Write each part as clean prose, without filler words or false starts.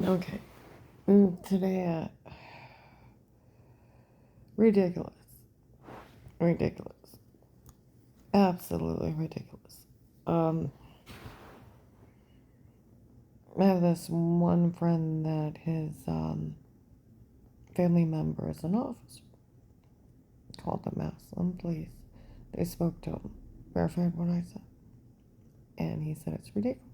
Okay. Today, ridiculous. Ridiculous. Absolutely ridiculous. Um, I have this one friend that his family member is an officer. Called the Maslin police. They spoke to him, verified what I said, and he said it's ridiculous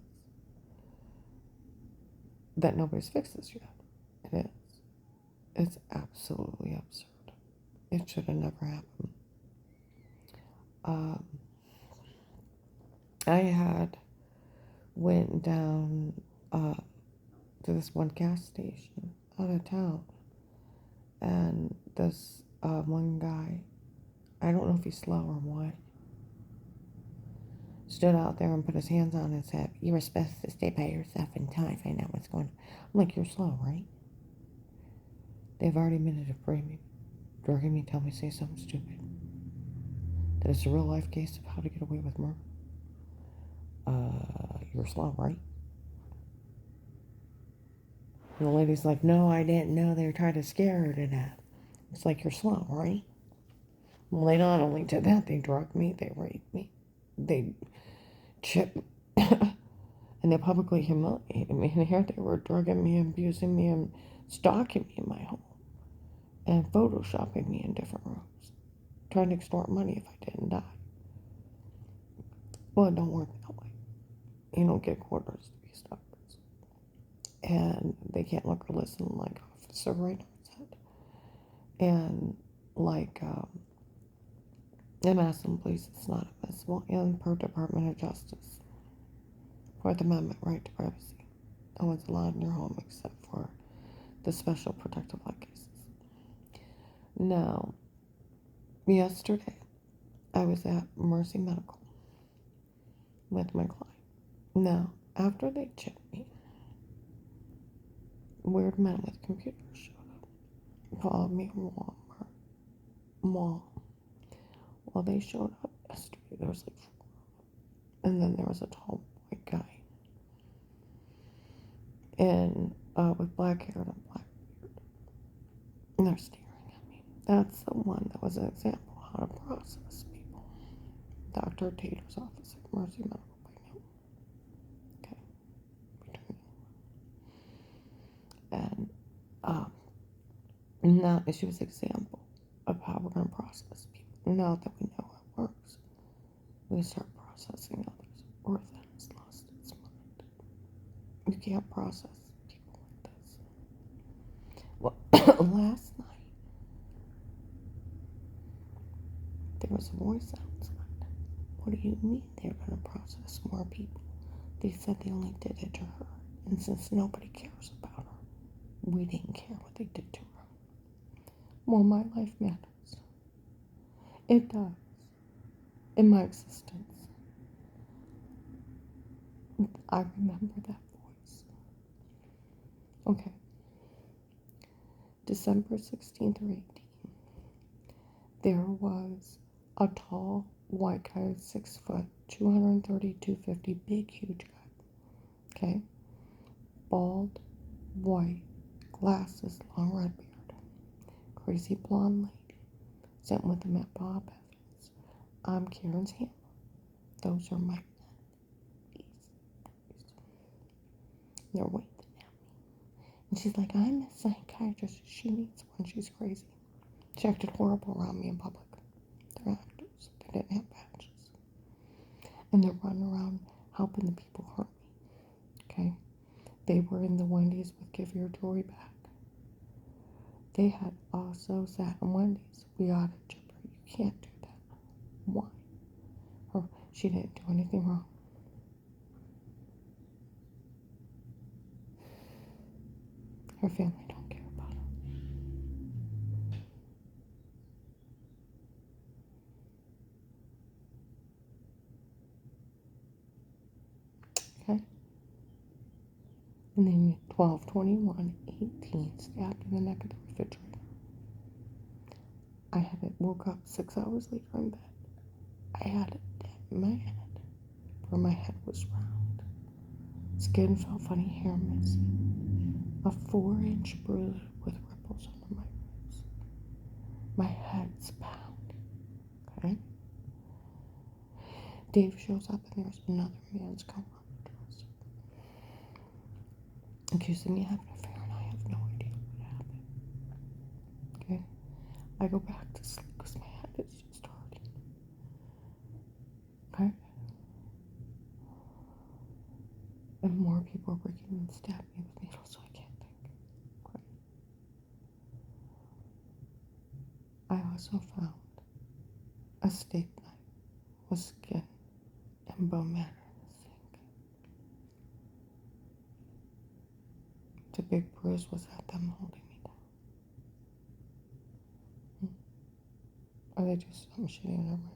that nobody's fixed this yet. It is. It's absolutely absurd. It should have never happened. Um, I had went down to this one gas station out of town, and this one guy, I don't know if he's slow or what, stood out there and put his hands on his hip. You were supposed to stay by yourself until I find out what's going on. I'm like, you're slow, right? They've already admitted to framing me, drugging me, tell me to say something stupid. That it's a real life case of how to get away with murder. You're slow, right? And the lady's like, no, I didn't know. They were trying to scare her to death. It's like, you're slow, right? Well, they not only did that, they drugged me, they raped me, they chipped, and they publicly humiliated me. And here they were drugging me, abusing me, and stalking me in my home, and photoshopping me in different rooms, trying to extort money if I didn't die. Well, it don't work that way. You don't get quarters to be stalkers. And they can't look or listen like Officer Raynor said. And like the Maslin Police, it's not admissible, and per Department of Justice. Fourth Amendment right to privacy. No one's allowed in your home except for the special protective law cases. Now, yesterday, I was at Mercy Medical with my client. Now, after they checked me, weird men with computers showed up, followed me in Walmart Mall. Well, they showed up yesterday. There was like four. And then there was a tall white guy and with black hair and a black beard. And they're staring at me. That's the one that was an example of how to process people. Dr. Tater's office at Mercy Medical by now. Okay. And now she was an example of how we're going to process people. Now that we know how it works, we start processing others. Or that has lost its mind. You can't process people like this. Well, last night, there was a voice outside. What do you mean they're going to process more people? They said they only did it to her. And since nobody cares about her, we didn't care what they did to her. Well, my life matters. It does. In my existence. I remember that voice. Okay. December 16th or 18th. There was a tall, white guy, 6 foot, 230, 250, big, huge guy. Okay? Bald, white, glasses, long red beard. Crazy blonde lady. Sent with him at Bob Evans. I'm Karen's Hammer. Those are my men. They're waving at me. And she's like, I'm a psychiatrist. She needs one. She's crazy. She acted horrible around me in public. They're actors. They didn't have badges. And they're running around helping the people hurt me. Okay? They were in the Wendy's with Give Your Jewelry Back. They had also sat in Wendy's. We ought to chip her. You can't do that. Why? She didn't do anything wrong. Her family don't care about her. Okay? And then 12/21/18, stabbed in the neck of the refrigerator. I had it woke up 6 hours later in bed. I had a dent in my head where my head was round. Skin felt funny, hair missing. A 4-inch bruise with ripples under my ribs. My head's pounding. Okay? Dave shows up and there's another man's car on the dresser, accusing me of having an affair, and I have no idea what happened. Okay? I go back to sleep because my head is just hurting. Okay? And more people are breaking in and stabbing me with needles, so I can't think. Okay? I also found a steak knife with skin and bone matter in the sink. The big bruise was at them holding me down. Or they just something shitty under my ribs.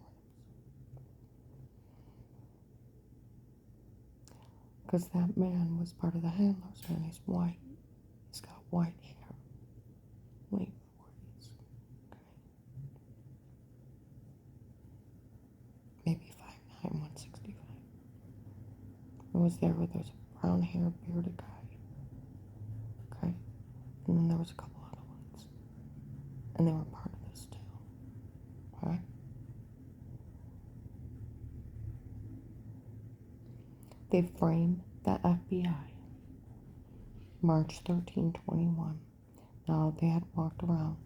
Because that man was part of the handlers, and he's white. He's got white hair. Late 40s. Okay. Maybe 5'9", 165. I was there with those brown hair, bearded guy. Okay. And then there was a couple other ones. And they were part of this too. Okay. They framed the FBI March 13, 21. Now, they had walked around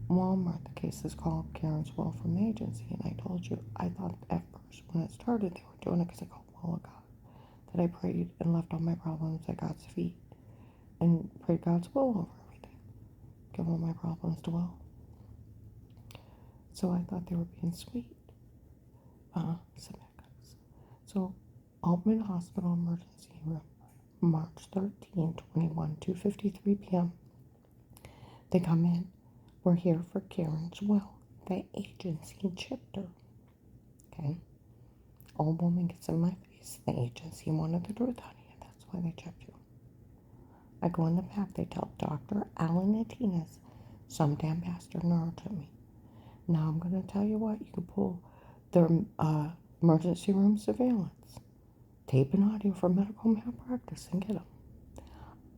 Walmart. The case is called Karen's Will from the agency. And I told you, I thought at first when it started, they were doing it because I called Will of God. That I prayed and left all my problems at God's feet. And prayed God's will over everything. Give all my problems to Will. So I thought they were being sweet. Some guys. So, Altman Hospital Emergency Room, March 13, 21, 2:53 p.m. They come in. We're here for Karen's will. The agency chipped her. Okay? Old woman gets in my face. The agency wanted the truth, honey, and that's why they chipped you. I go in the back. They tell Dr. Alan Martinez some damn bastard neurotyped me. Now I'm going to tell you what. You can pull their emergency room surveillance, tape and audio for medical malpractice, and get them.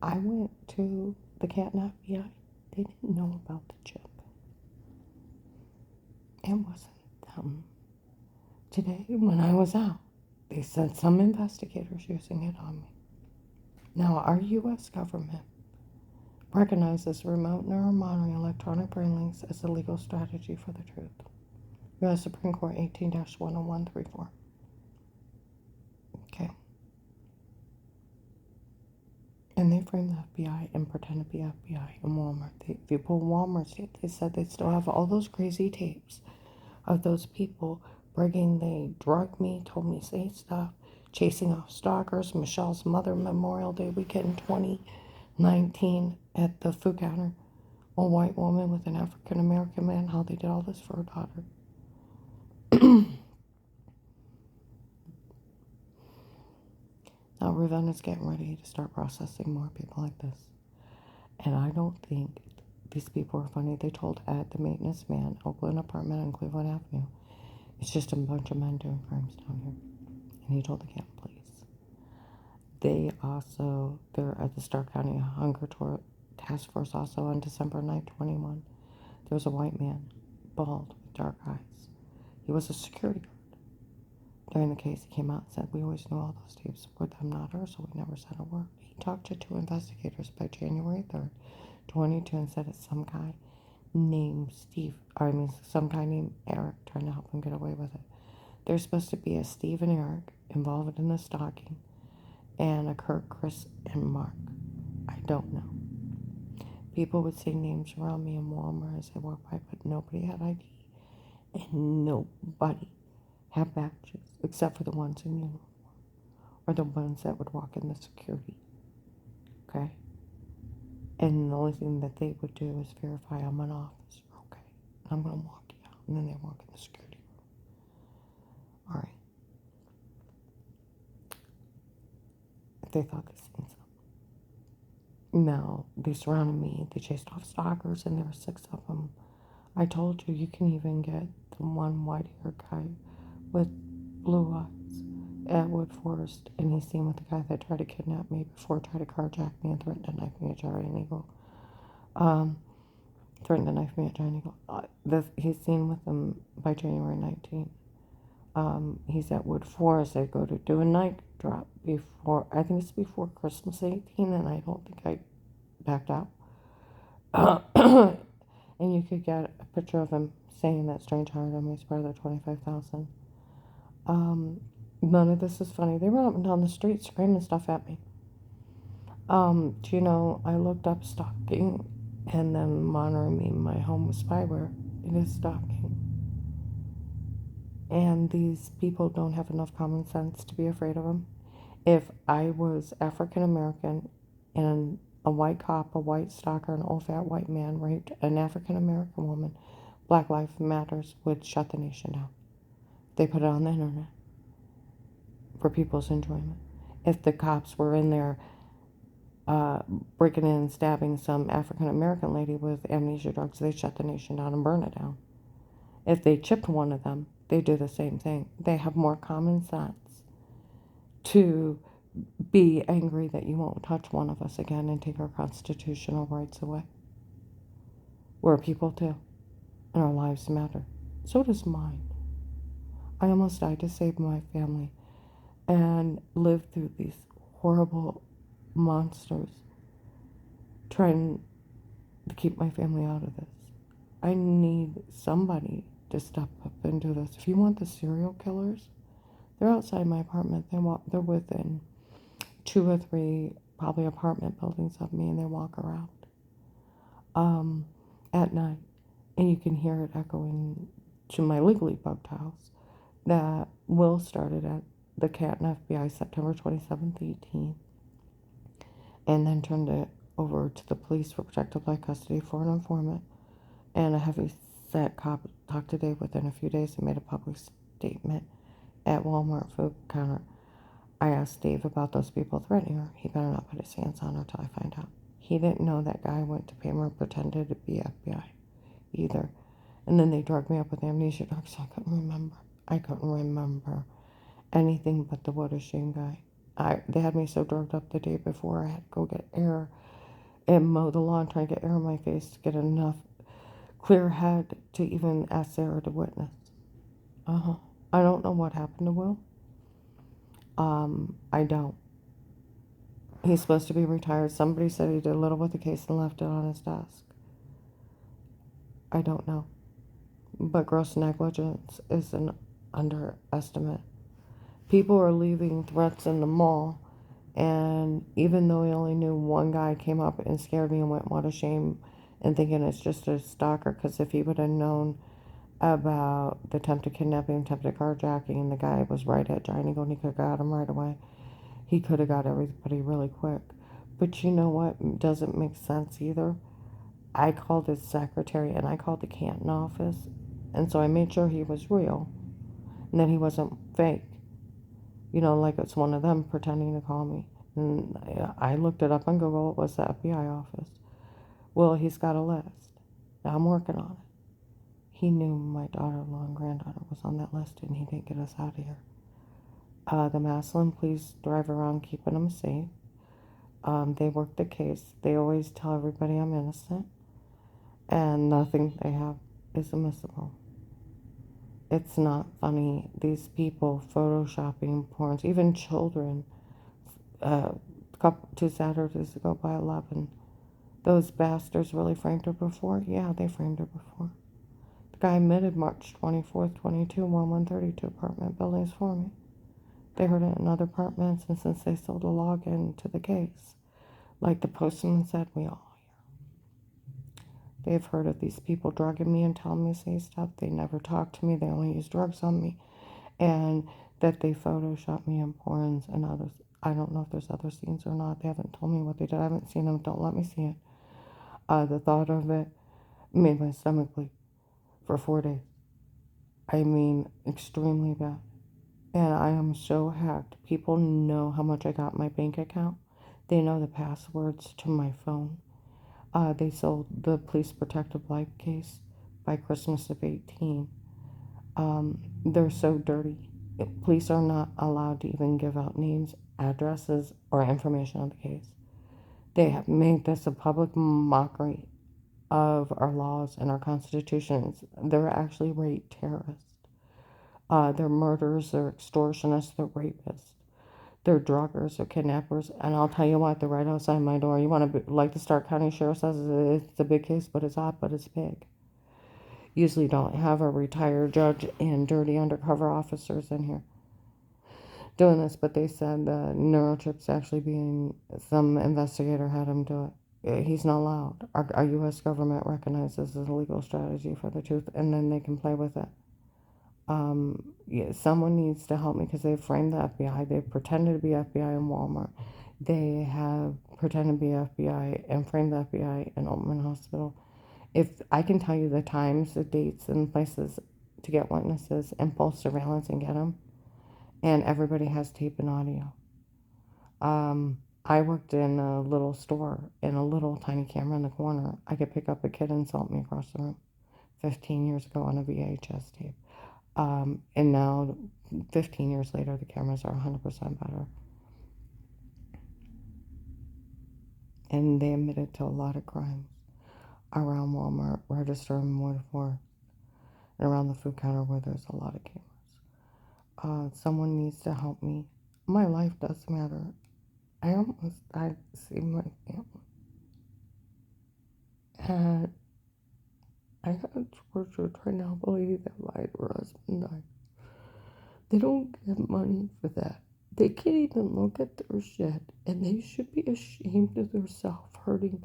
I went to the Canton FBI. They didn't know about the chip. It wasn't them. Today, when I was out, they said some investigators using it on me. Now, our U.S. government recognizes remote neuromonitoring electronic brain links as a legal strategy for the truth. U.S. Supreme Court 18-10134. Okay. And they framed the FBI and pretend to be FBI in Walmart. If you pull Walmart's tape, they said they still have all those crazy tapes of those people bragging they drugged me, told me say stuff, chasing off stalkers. Michelle's mother Memorial Day weekend 2019 at the food counter. A white woman with an African American man, how they did all this for her daughter. Now Ravenna is getting ready to start processing more people like this. And I don't think these people are funny. They told Ed, the maintenance man, Oakland apartment on Cleveland Avenue, it's just a bunch of men doing crimes down here. And he told the Canton police. They're at the Stark County Hunger Task Force also on December 9, 21. There was a white man, bald, with dark eyes. He was a security guard. During the case, he came out and said, we always knew all those tapes were them, not her, so we never said a word. He talked to 2 investigators by January 3rd, 22, and said it's some guy named Eric trying to help him get away with it. There's supposed to be a Steve and Eric involved in the stalking, and a Kurt, Chris, and Mark. I don't know. People would say names around me in Walmart as I walked by, but nobody had ID, and nobody had badges, except for the ones in uniform, or the ones that would walk in the security, okay? And the only thing that they would do is verify I'm an officer, okay? And I'm going to walk you out, and then they walk in the security room. All right. If they thought this means something. No, they surrounded me. They chased off stalkers, and there were 6 of them. I told you, you can even get the one white-haired guy with blue eyes at Wood Forest, and he's seen with the guy that tried to kidnap me before, tried to carjack me, and threatened to knife me at Giant Eagle. Um, threatened to knife me at Giant Eagle. He's seen with them by January 19th. He's at Wood Forest. I go to do a night drop before, I think it's before Christmas 18, and I don't think I backed out. And you could get a picture of him saying that Strange hired him as part of the 25,000. None of this is funny. They run up and down the street screaming stuff at me. Do you know, I looked up stalking and then monitoring me in my home with spyware. It is stalking. And these people don't have enough common sense to be afraid of them. If I was African American and a white cop, a white stalker, an old fat white man raped an African American woman, Black Lives Matters would shut the nation down. They put it on the internet for people's enjoyment. If the cops were in there breaking in and stabbing some African American lady with amnesia drugs, they'd shut the nation down and burn it down. If they chipped one of them, they do the same thing. They have more common sense to be angry that you won't touch one of us again and take our constitutional rights away. We're people too, and our lives matter. So does mine. I almost died to save my family and lived through these horrible monsters trying to keep my family out of this. I need somebody to step up and do this. If you want the serial killers, they're outside my apartment. They're within 2 or 3 probably apartment buildings of me, and they walk around at night, and you can hear it echoing to my legally bugged house. That Will started at the Canton FBI September 27th, 18, and then turned it over to the police for protective life custody for an informant, and a heavy-set cop talked to Dave within a few days and made a public statement at Walmart food counter. I asked Dave about those people threatening her. He better not put his hands on her till I find out. He didn't know that guy went to Pamela and pretended to be FBI either. And then they drugged me up with amnesia drugs, so I couldn't remember anything but the what a shame guy. They had me so drugged up the day before I had to go get air and mow the lawn, trying to get air in my face to get enough clear head to even ask Sarah to witness. I don't know what happened to Will. I don't. He's supposed to be retired. Somebody said he did a little with the case and left it on his desk. I don't know. But gross negligence is an underestimate. People are leaving threats in the mall, and even though he only knew one guy, came up and scared me and went, what a shame, and thinking it's just a stalker, because if he would have known about the attempted kidnapping, attempted carjacking, and the guy was right at Giant Eagle and he could have got him right away, he could have got everybody really quick. But you know what doesn't make sense either? I called his secretary and I called the Canton office, and so I made sure he was real and that he wasn't fake. You know, like it's one of them pretending to call me. And I looked it up on Google. It was the FBI office. Well, he's got a list. Now I'm working on it. He knew my daughter-in-law and granddaughter was on that list, and he didn't get us out of here. The Massillon police drive around keeping them safe. They work the case. They always tell everybody I'm innocent, and nothing they have is admissible. It's not funny. These people photoshopping porns, even children. 2 Saturdays ago by 11, those bastards really framed her before? Yeah, they framed her before. The guy admitted March 24th, 22, 1132 apartment buildings for me. They heard it in other apartments, and since they sold a login to the case, like the postman said, we all hear. They've heard of these people drugging me and telling me to say stuff. They never talk to me. They only use drugs on me. And that they Photoshop me in porns and others. I don't know if there's other scenes or not. They haven't told me what they did. I haven't seen them. Don't let me see it. The thought of it made my stomach bleed for 4 days. I mean, extremely bad. And I am so hacked. People know how much I got in my bank account. They know the passwords to my phone. They sold the police protective life case by Christmas of 18. They're so dirty. Police are not allowed to even give out names, addresses, or information on the case. They have made this a public mockery of our laws and our constitutions. They're actually rape terrorists. They're murderers, they're extortionists, they're rapists. They're druggers, they're kidnappers. And I'll tell you what, they're right outside my door. You want to, like the Stark County Sheriff says, it's a big case, but it's hot, but it's big. Usually don't have a retired judge and dirty undercover officers in here doing this, but they said the neurochip's actually being, some investigator had him do it. He's not allowed. Our U.S. government recognizes as a legal strategy for the truth, and then they can play with it. Yeah, someone needs to help me because they've framed the FBI. They've pretended to be FBI in Walmart. They have pretended to be FBI and framed the FBI in Oakland Hospital. If I can tell you the times, the dates, and places to get witnesses and pull surveillance and get them, and everybody has tape and audio. I worked in a little store in a little tiny camera in the corner. I could pick up a kid and insult me across the room 15 years ago on a VHS tape. And now, 15 years later, the cameras are 100% better. And they admitted to a lot of crimes around Walmart, Register, and Woodford, and around the food counter where there's a lot of cameras. Someone needs to help me. My life does matter. I almost died to see my family. And I got tortured right now, believe that lied her husband died. They don't get money for that. They can't even look at their shit, and they should be ashamed of themselves hurting.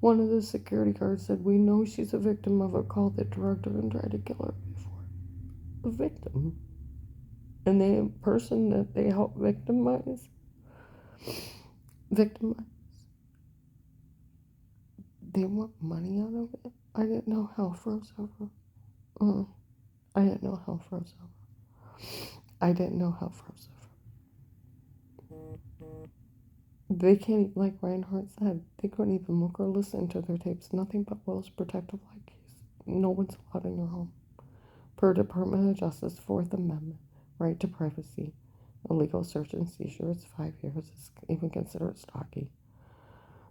One of the security guards said, "We know she's a victim of a cult that drugged her and tried to kill her before." A victim. And the person that they help victimize, they want money out of it. I didn't know hell froze over. I didn't know hell froze over. I didn't know hell froze over. They can't, like Reinhardt said, they couldn't even look or listen to their tapes. Nothing but Will's protective light case. No one's allowed in your home. Per Department of Justice, Fourth Amendment, right to privacy. Illegal search and seizure is 5 years. It's even considered stalking.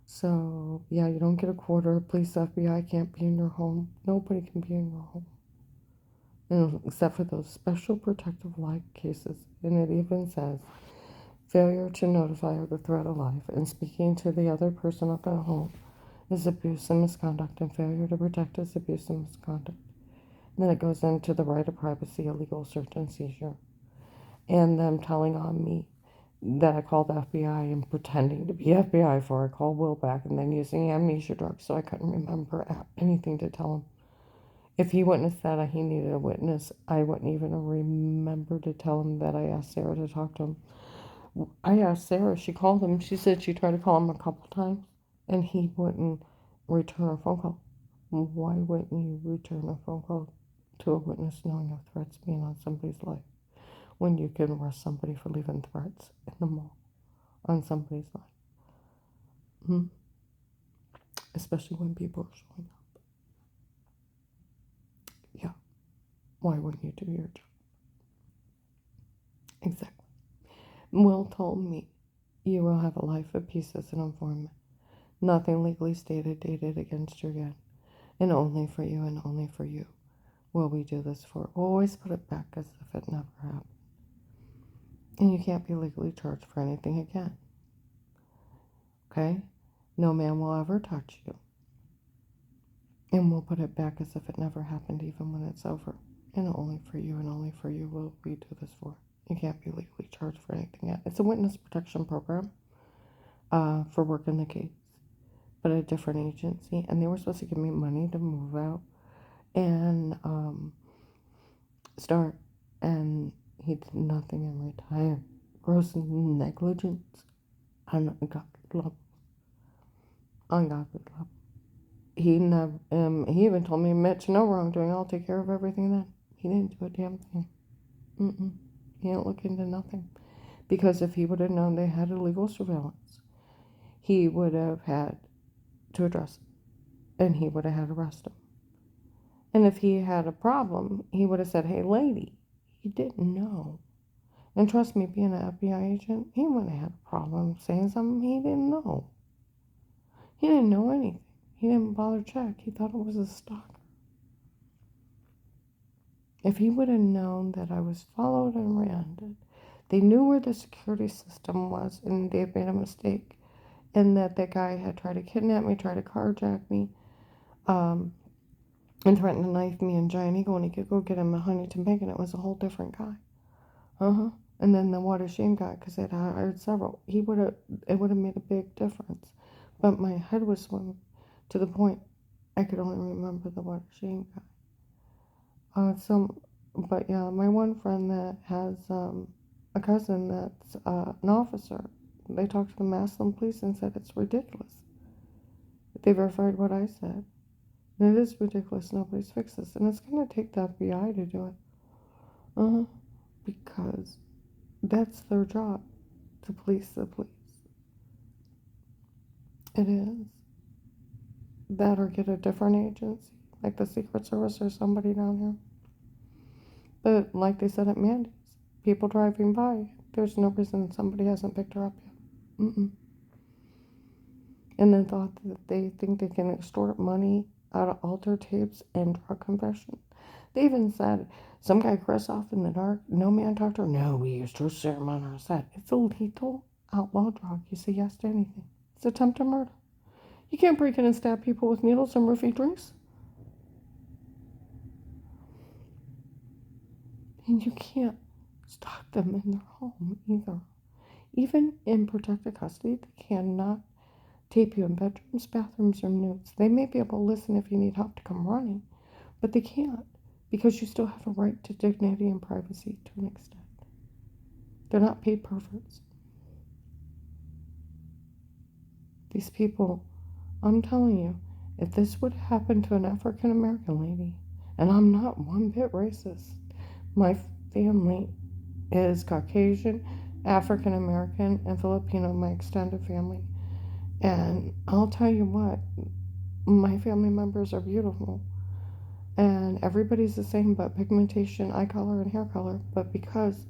So, yeah, you don't get a quarter. Police, FBI can't be in your home. Nobody can be in your home. Except for those special protective light cases. And it even says, failure to notify of the threat of life and speaking to the other person at the home is abuse and misconduct, and failure to protect is abuse and misconduct. And then it goes into the right of privacy, illegal search and seizure. And them telling on me that I called the FBI and pretending to be FBI for I called Will back and then using amnesia drugs so I couldn't remember anything to tell him. If he wouldn't have said he needed a witness, I wouldn't even remember to tell him that I asked Sarah to talk to him. I asked Sarah, she called him. She said she tried to call him a couple times and he wouldn't return a phone call. Why wouldn't you return a phone call to a witness knowing of threats being on somebody's life when you can arrest somebody for leaving threats in the mall on somebody's life? Especially when people are showing up. Yeah. Why wouldn't you do your job? Exactly. Will told me, you will have a life of peace as an informant. Nothing legally stated, dated against you again. And only for you and only for you will we do this for. We'll always put it back as if it never happened. And you can't be legally charged for anything again. Okay? No man will ever touch you. And we'll put it back as if it never happened, even when it's over. And only for you and only for you will we do this for. You can't be legally charged for anything yet. It's a witness protection program for working the case, but a different agency. And they were supposed to give me money to move out and start. And he did nothing and retired. Gross negligence. Ungodly level. Ungodly level. He never. He even told me, "Mitch, no wrongdoing. I'll take care of everything." Then he didn't do a damn thing. He didn't look into nothing, because if he would have known they had illegal surveillance, he would have had to address it, and he would have had to arrest him. And if he had a problem, he would have said, "Hey, lady, you didn't know. And trust me, being an FBI agent, he wouldn't have had a problem saying something he didn't know. He didn't know anything. He didn't bother check. He thought it was a stalker. If he would have known that I was followed and rounded, they knew where the security system was, and they made a mistake, and that guy had tried to kidnap me, tried to carjack me, and threatened to knife me in Giant Eagle, and he could go get him a Huntington Bank, and it was a whole different guy. And then the Water Shame guy, because they'd hired several. It would have made a big difference. But my head was swimming to the point I could only remember the Water Shame guy. But yeah, my one friend that has a cousin that's an officer, they talked to the Massillon police and said it's ridiculous. They verified what I said. And it is ridiculous. Nobody's fixed this. And it's going to take the FBI to do it. Because that's their job, to police the police. It is. That or get a different agency, like the Secret Service or somebody down here. But like they said at Mandy's, people driving by, there's no reason somebody hasn't picked her up yet. And then thought that they think they can extort money out of alter tapes and drug confession. They even said, some guy Chris off in the dark, no man talked to her. No, we used her serum on her set. It's a lethal outlaw drug. You say yes to anything. It's attempted murder. You can't break in and stab people with needles and roofie drinks. And you can't stalk them in their home either. Even in protected custody, they cannot tape you in bedrooms, bathrooms, or nudes. They may be able to listen if you need help to come running, but they can't, because you still have a right to dignity and privacy to an extent. They're not paid perverts. These people, I'm telling you, if this would happen to an African American lady, and I'm not one bit racist, my family is Caucasian, African American, and Filipino, my extended family. And I'll tell you what, my family members are beautiful. And everybody's the same but pigmentation, eye color, and hair color. But because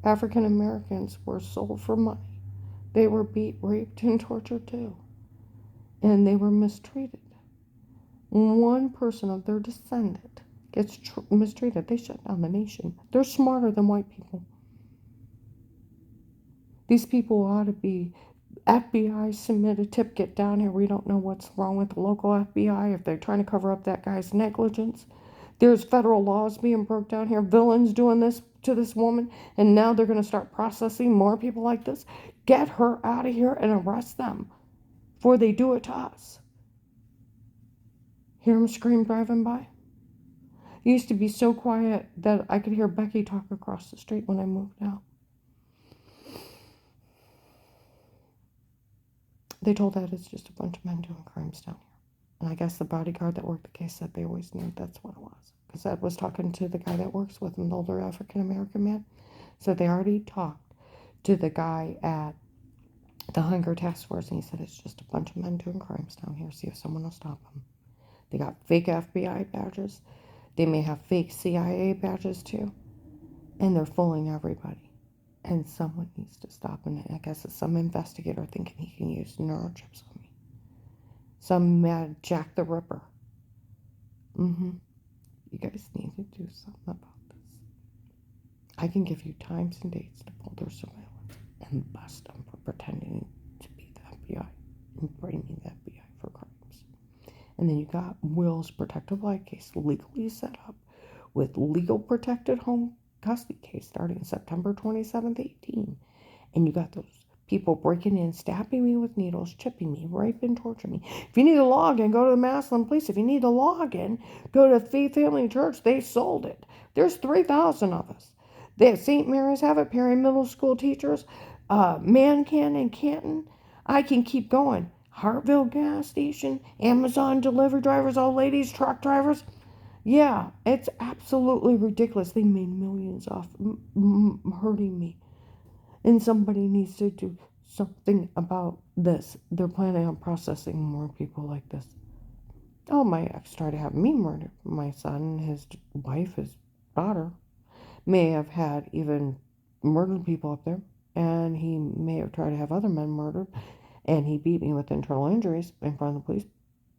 African Americans were sold for money, they were beat, raped, and tortured too. And they were mistreated. One person of their descendant gets mistreated, they shut down the nation. They're smarter than white people. These people ought to be FBI, submit a tip, get down here. We don't know what's wrong with the local FBI if they're trying to cover up that guy's negligence. There's federal laws being broke down here. Villains doing this to this woman, and now they're going to start processing more people like this. Get her out of here and arrest them before they do it to us. Hear them scream driving by? It used to be so quiet that I could hear Becky talk across the street when I moved out. They told that it's just a bunch of men doing crimes down here. And I guess the bodyguard that worked the case said they always knew that's what it was. Because Ed was talking to the guy that works with him, the older African-American man. Said they already talked to the guy at the Hunger Task Force, and he said it's just a bunch of men doing crimes down here. See if someone will stop them. They got fake FBI badges. They may have fake CIA badges too. And they're fooling everybody. And someone needs to stop. And I guess it's some investigator thinking he can use neurochips on me. Some mad Jack the Ripper. You guys need to do something about this. I can give you times and dates to pull their surveillance and bust them for pretending to be the FBI and blaming the FBI for crimes. And then you got Will's protective life case legally set up with legal protected home custody case starting September 27th, 18. And you got those people breaking in, stabbing me with needles, chipping me, raping, torturing me. If you need a login, go to the Massillon Police. If you need a login, go to Faith Family Church. They sold it. There's 3,000 of us. They have St. Mary's have it, Perry Middle School teachers, Mancan and Canton. I can keep going. Hartville gas station, Amazon delivery drivers, old ladies, truck drivers. Yeah, it's absolutely ridiculous. They made millions off hurting me. And somebody needs to do something about this. They're planning on processing more people like this. Oh, my ex tried to have me murdered. My son, his wife, his daughter may have had even murdered people up there, and he may have tried to have other men murdered, and he beat me with internal injuries in front of the police.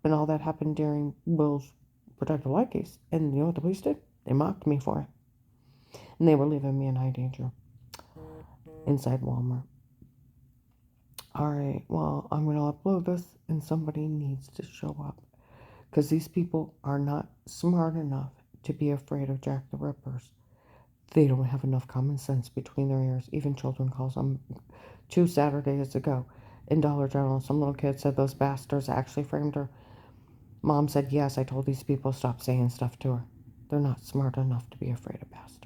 And all that happened during Will's protective light case. And you know what the police did? They mocked me for it. And they were leaving me in high danger inside Walmart. Alright, well, I'm going to upload this, and somebody needs to show up. Because these people are not smart enough to be afraid of Jack the Rippers. They don't have enough common sense between their ears. Even children calls them 2 Saturdays ago in Dollar General. Some little kid said those bastards actually framed her. Mom said, yes, I told these people to stop saying stuff to her. They're not smart enough to be afraid of bastards.